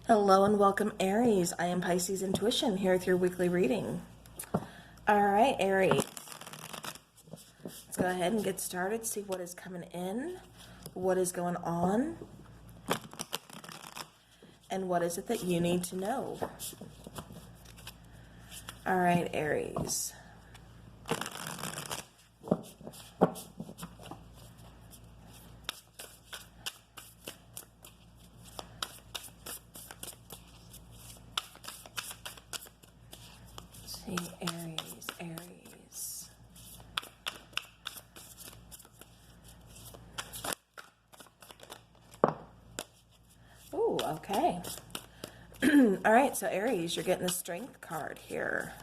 Hello and welcome, Aries. I am Pisces Intuition here with your weekly reading. All right, Aries. Let's go ahead and get started. See what is coming in, what is going on, and what is it that you need to know. All right, Aries. See, Aries. Ooh, okay. All right, so Aries, you're getting the Strength card here.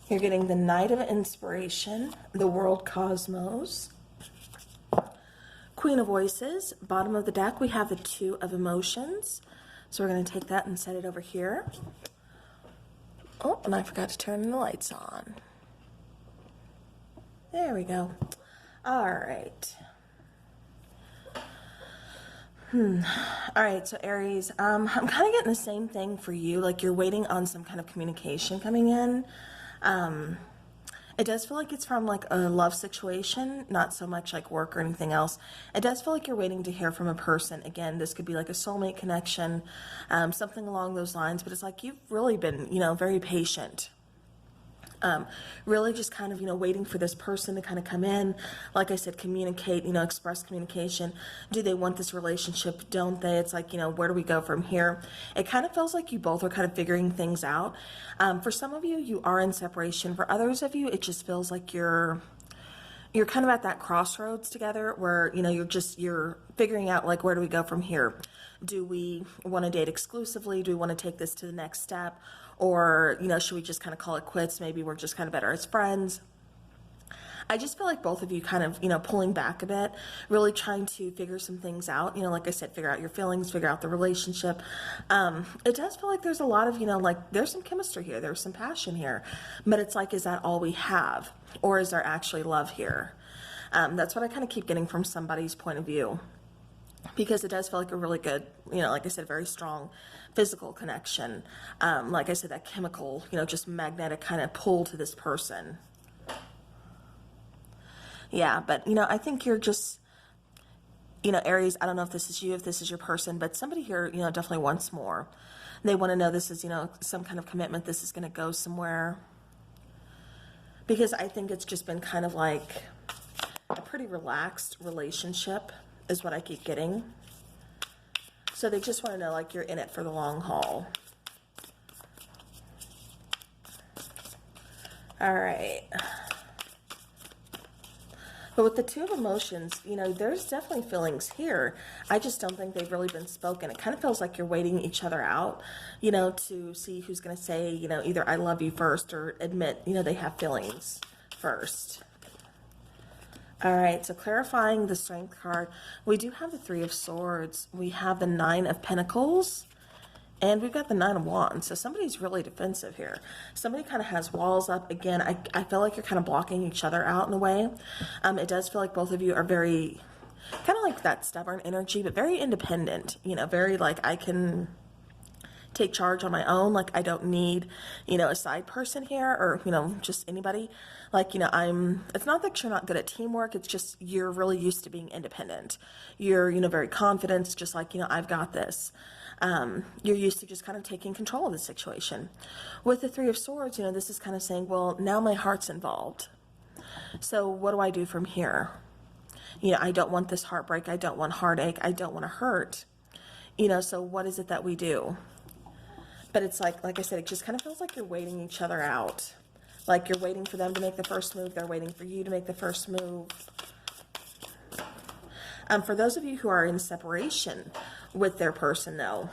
You're getting the Knight of Inspiration, the World Cosmos, Queen of Voices. Bottom of the deck, we have the Two of Emotions. So we're going to take that and set it over here. Oh, and I forgot to turn the lights on. There we go. All right. All right, so Aries, I'm kind of getting the same thing for you. Like you're waiting on some kind of communication coming in. It does feel like it's from like a love situation, not so much like work or anything else. It does feel like you're waiting to hear from a person. Again, this could be like a soulmate connection, something along those lines, but it's like you've really been, very patient. Really just kind of, waiting for this person to kind of come in, like I said, communicate, express communication. Do they want this relationship? Don't they? It's like, where do we go from here? It kind of feels like you both are kind of figuring things out. For some of you, you are in separation. For others of you, it just feels like you're kind of at that crossroads together where, you're figuring out like, where do we go from here? Do we want to date exclusively? Do we want to take this to the next step? Or, should we just kind of call it quits? Maybe we're just kind of better as friends. I just feel like both of you kind of, pulling back a bit, really trying to figure some things out. Like I said, figure out your feelings, figure out the relationship. It does feel like there's a lot of, like there's some chemistry here. There's some passion here. But it's like, is that all we have? Or is there actually love here? That's what I kind of keep getting from somebody's point of view. Because it does feel like a really good, like I said, very strong physical connection. Like I said, that chemical, just magnetic kind of pull to this person. Yeah, but, I think you're just, Aries, I don't know if this is you, if this is your person, but somebody here, definitely wants more. They want to know this is, some kind of commitment. This is going to go somewhere. Because I think it's just been kind of like a pretty relaxed relationship is what I keep getting. So they just want to know like you're in it for the long haul. All right. But with the Two of Emotions, there's definitely feelings here. I just don't think they've really been spoken. It kind of feels like you're waiting each other out, to see who's going to say, either I love you first or admit, they have feelings first. All right, so clarifying the Strength card, we do have the Three of Swords. We have the Nine of Pentacles, and we've got the Nine of Wands. So somebody's really defensive here. Somebody kind of has walls up. Again, I feel like you're kind of blocking each other out in a way. It does feel like both of you are very, kind of like that stubborn energy, but very independent. Very like I can take charge on my own. Like I don't need, a side person here or, just anybody. Like, it's not that you're not good at teamwork. It's just, you're really used to being independent. You're, very confident. It's just like, I've got this. You're used to just kind of taking control of the situation. With the Three of Swords, this is kind of saying, well, now my heart's involved. So what do I do from here? I don't want this heartbreak. I don't want heartache. I don't want to hurt. So what is it that we do? But it's like I said, it just kind of feels like you're waiting each other out. Like you're waiting for them to make the first move. They're waiting for you to make the first move. For those of you who are in separation with their person, though,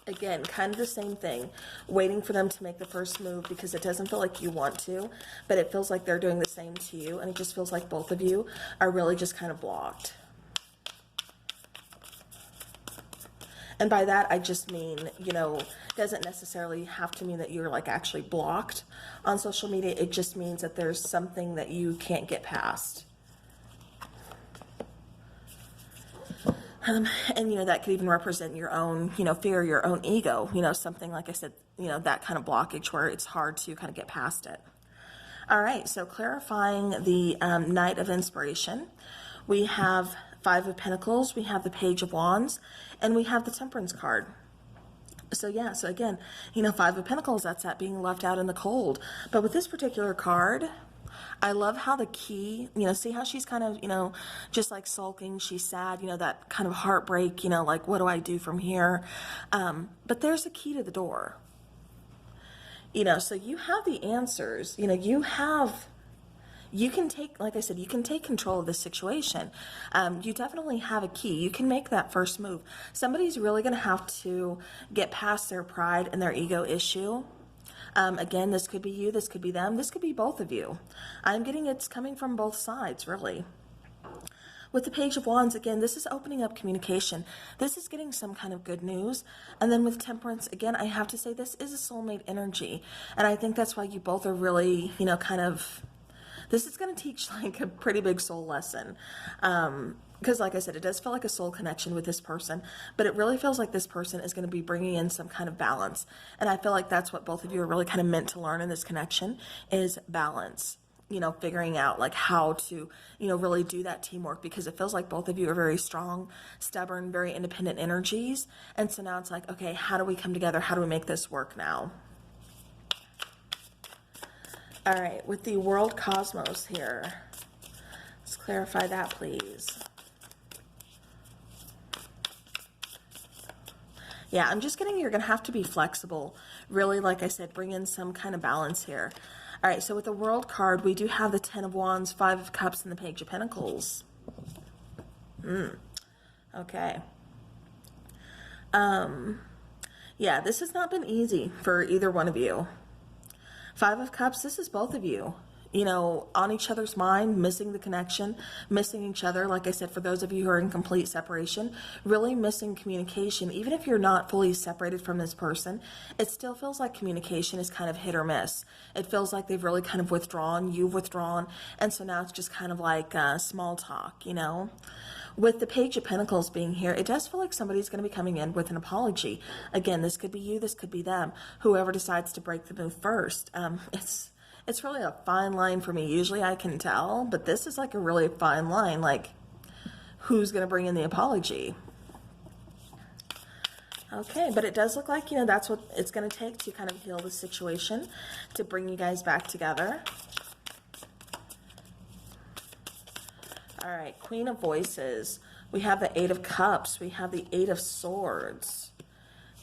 again, kind of the same thing. Waiting for them to make the first move because it doesn't feel like you want to, but it feels like they're doing the same to you. And it just feels like both of you are really just kind of blocked. And by that, I just mean, doesn't necessarily have to mean that you're like actually blocked on social media. It just means that there's something that you can't get past. And, that could even represent your own, fear, your own ego, something like I said, that kind of blockage where it's hard to kind of get past it. All right, so clarifying the Knight of Inspiration. We have Five of Pentacles, we have the Page of Wands, and we have the Temperance card. So yeah, so again, Five of Pentacles, that's that being left out in the cold. But with this particular card, I love how the key, see how she's kind of, just like sulking, she's sad, that kind of heartbreak, like what do I do from here? But there's a key to the door. So you have the answers, you can take, like I said, you can take control of this situation. You definitely have a key. You can make that first move. Somebody's really going to have to get past their pride and their ego issue. Again, this could be you, this could be them, this could be both of you. I'm getting it's coming from both sides, really. With the Page of Wands, again, this is opening up communication. This is getting some kind of good news. And then with Temperance, again, I have to say this is a soulmate energy. And I think that's why you both are really, this is going to teach like a pretty big soul lesson. Because like I said, it does feel like a soul connection with this person, but it really feels like this person is going to be bringing in some kind of balance. And I feel like that's what both of you are really kind of meant to learn in this connection is balance, figuring out like how to, really do that teamwork, because it feels like both of you are very strong, stubborn, very independent energies. And so now it's like, okay, how do we come together? How do we make this work now? All right, with the World Cosmos here, let's clarify that, please. Yeah, I'm just getting you're going to have to be flexible. Really, like I said, bring in some kind of balance here. All right, so with the World card, we do have the Ten of Wands, Five of Cups, and the Page of Pentacles. Okay. Yeah, this has not been easy for either one of you. Five of Cups, this is both of you. On each other's mind, missing the connection, missing each other. Like I said, for those of you who are in complete separation, really missing communication. Even if you're not fully separated from this person, it still feels like communication is kind of hit or miss. It feels like they've really kind of withdrawn, you've withdrawn, and so now it's just kind of like small talk, With the Page of Pentacles being here, it does feel like somebody's going to be coming in with an apology. Again, this could be you, this could be them. Whoever decides to break the move first. It's really a fine line for me. Usually I can tell, but this is like a really fine line. Like, who's going to bring in the apology? Okay, but it does look like, that's what it's going to take to kind of heal the situation, to bring you guys back together. All right, Queen of Voices. We have the Eight of Cups. We have the Eight of Swords.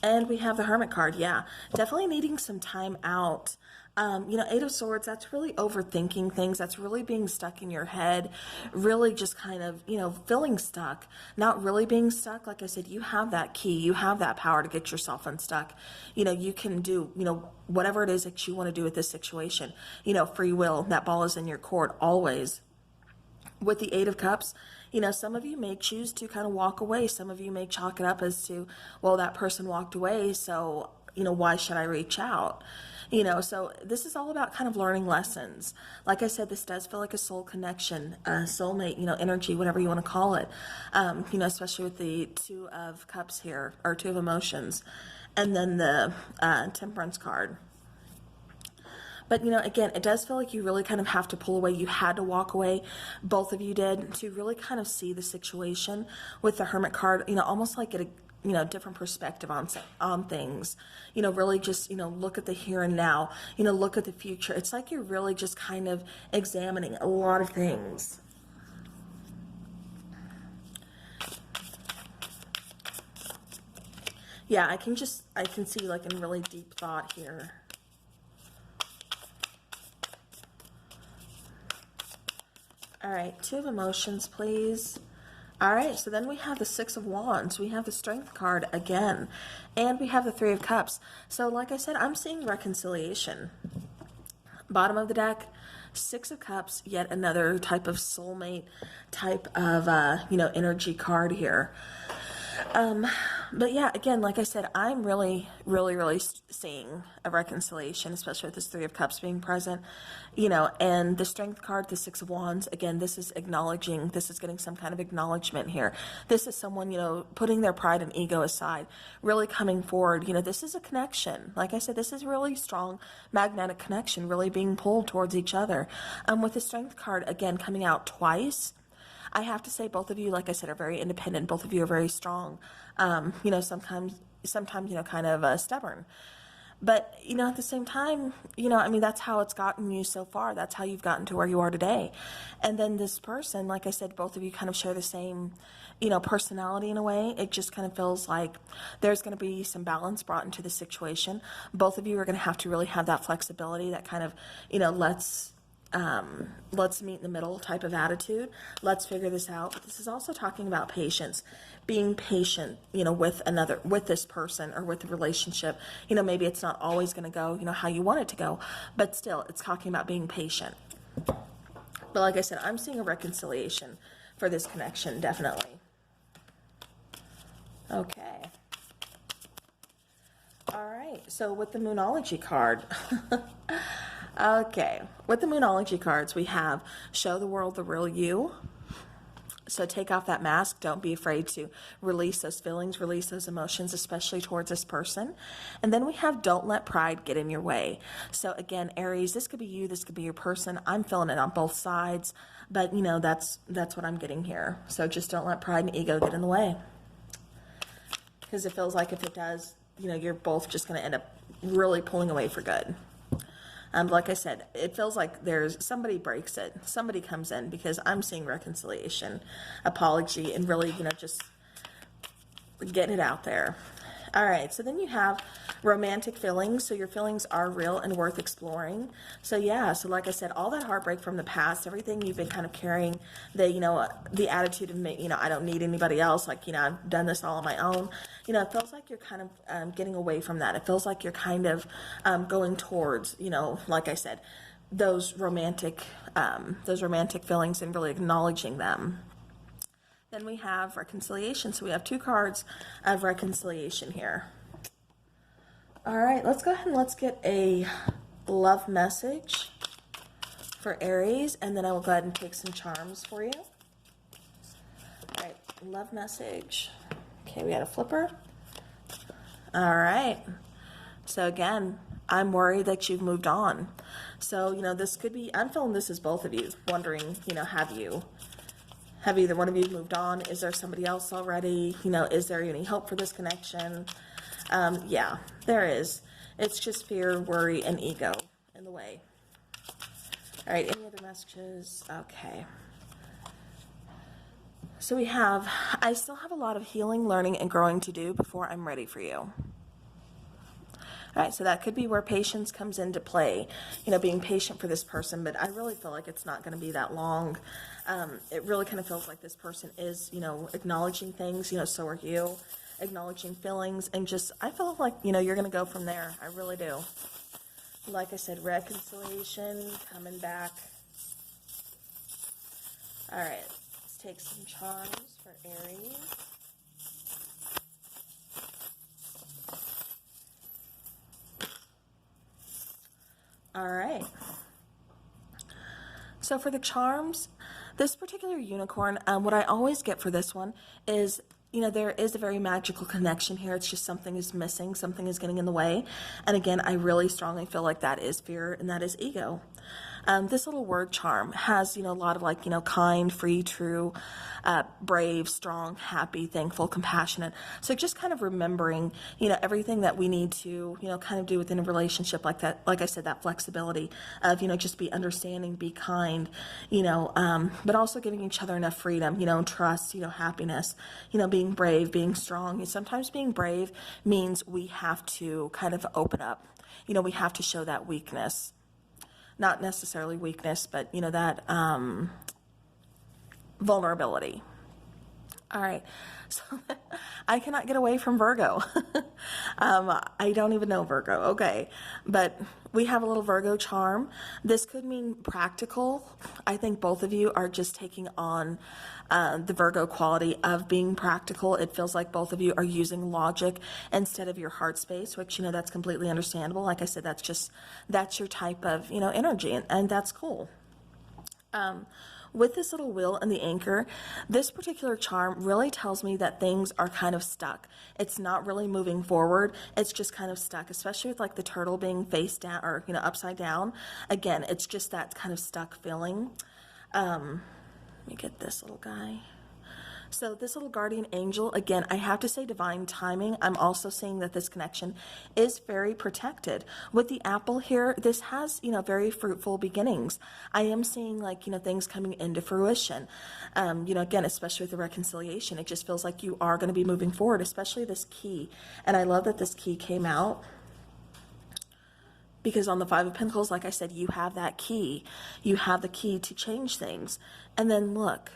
And we have the Hermit card. Yeah, definitely needing some time out. Eight of Swords, that's really overthinking things. That's really being stuck in your head, really just kind of, feeling stuck, not really being stuck. Like I said, you have that key, you have that power to get yourself unstuck. You can do, whatever it is that you want to do with this situation. Free will, that ball is in your court always. With the Eight of Cups, some of you may choose to kind of walk away. Some of you may chalk it up as to, well, that person walked away, so, why should I reach out? So this is all about kind of learning lessons. Like I said, this does feel like a soul connection, soulmate, energy, whatever you want to call it. Especially with the Two of Cups here, or Two of Emotions, and then the Temperance card. But, again, it does feel like you really kind of have to pull away. You had to walk away. Both of you did, to really kind of see the situation with the Hermit card, almost like get a different perspective on things, really just, look at the here and now, look at the future. It's like you're really just kind of examining a lot of things. Yeah, I can see like in really deep thought here. All right, Two of Emotions, please. All right, so then we have the Six of Wands. We have the Strength card again, and we have the Three of Cups. So like I said, I'm seeing reconciliation. Bottom of the deck, Six of Cups, yet another type of soulmate type of, energy card here. But yeah, again, like I said, I'm really, really, really seeing a reconciliation, especially with this Three of Cups being present, and the Strength card, the Six of Wands, again, this is acknowledging, this is getting some kind of acknowledgement here. This is someone, putting their pride and ego aside, really coming forward. This is a connection. Like I said, this is really strong magnetic connection, really being pulled towards each other. With the Strength card, again, coming out twice, I have to say both of you, like I said, are very independent. Both of you are very strong. Sometimes, kind of stubborn. But, at the same time, that's how it's gotten you so far. That's how you've gotten to where you are today. And then this person, like I said, both of you kind of share the same, personality in a way. It just kind of feels like there's going to be some balance brought into the situation. Both of you are going to have to really have that flexibility, that kind of, let's meet in the middle type of attitude. Let's figure this out. But this is also talking about patience, being patient, with this person or with the relationship. Maybe it's not always going to go, how you want it to go, but still it's talking about being patient. But like I said, I'm seeing a reconciliation for this connection, definitely. Okay. All right. So with the Moonology card, okay, with the Moonology cards, we have show the world the real you. So take off that mask. Don't be afraid to release those feelings, release those emotions, especially towards this person. And then we have don't let pride get in your way. So again, Aries, this could be you, this could be your person. I'm feeling it on both sides, but that's what I'm getting here. So just don't let pride and ego get in the way. Because it feels like if it does, you're both just going to end up really pulling away for good. Like I said, it feels like somebody breaks it. Somebody comes in, because I'm seeing reconciliation, apology, and really, just getting it out there. All right, so then you have romantic feelings. So your feelings are real and worth exploring. So yeah, so like I said, all that heartbreak from the past, everything you've been kind of carrying, the attitude of, I don't need anybody else. Like, I've done this all on my own. It feels like you're kind of getting away from that. It feels like you're kind of going towards, like I said, those romantic feelings and really acknowledging them. Then we have reconciliation. So we have two cards of reconciliation here. All right, let's go ahead and let's get a love message for Aries, and then I will go ahead and take some charms for you. All right, love message. Okay, we had a flipper. All right. So again, I'm worried that you've moved on. So, this could be, I'm feeling this is both of you wondering, have either one of you moved on? Is there somebody else already? Is there any hope for this connection? Yeah, there is. It's just fear, worry, and ego in the way. All right, any other messages? Okay. So we have, I still have a lot of healing, learning, and growing to do before I'm ready for you. All right, so that could be where patience comes into play, being patient for this person, but I really feel like it's not going to be that long. It really kind of feels like this person is, acknowledging things, so are you, acknowledging feelings, and just, I feel like, you're going to go from there. I really do. Like I said, reconciliation, coming back. All right, let's take some charms for Aries. All right. So for the charms, this particular unicorn, what I always get for this one is, there is a very magical connection here. It's just something is missing, something is getting in the way. And again, I really strongly feel like that is fear and that is ego. This little word charm has, a lot of kind, free, true, brave, strong, happy, thankful, compassionate. So just kind of remembering, everything that we need to, kind of do within a relationship like that. Like I said, that flexibility of, just be understanding, be kind, but also giving each other enough freedom, trust, happiness, being brave, being strong. Sometimes being brave means we have to kind of open up, we have to show that weakness. Not necessarily weakness, but, that vulnerability. All right, so I cannot get away from Virgo. I don't even know Virgo, okay, but we have a little Virgo charm. This could mean practical. I think both of you are just taking on the Virgo quality of being practical. It feels like both of you are using logic instead of your heart space, which, you know, that's completely understandable. Like I said, that's your type of, you know, energy, and that's cool. With this little wheel and the anchor, this particular charm really tells me that things are kind of stuck. It's not really moving forward. It's just kind of stuck, especially with like the turtle being face down or, you know, upside down. Again, it's just that kind of stuck feeling. Let me get this little guy. So this little guardian angel, again, I have to say divine timing. I'm also seeing that this connection is very protected. With the apple here, this has, you know, very fruitful beginnings. I am seeing like, you know, things coming into fruition. You know, again, especially with the reconciliation, it just feels like you are going to be moving forward, especially this key. And I love that this key came out. Because on the Five of Pentacles, like I said, you have that key. You have the key to change things. And then look,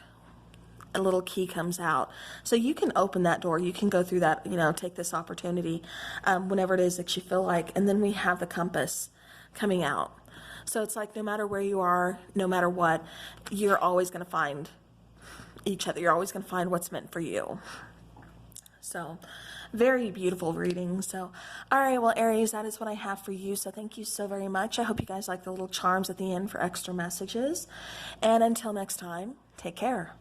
a little key comes out. So you can open that door. You can go through that, you know, take this opportunity whenever it is that you feel like. And then we have the compass coming out. So it's like no matter where you are, no matter what, you're always going to find each other. You're always going to find what's meant for you. So very beautiful reading. So, all right, well, Aries, that is what I have for you. So thank you so very much. I hope you guys like the little charms at the end for extra messages. And until next time, take care.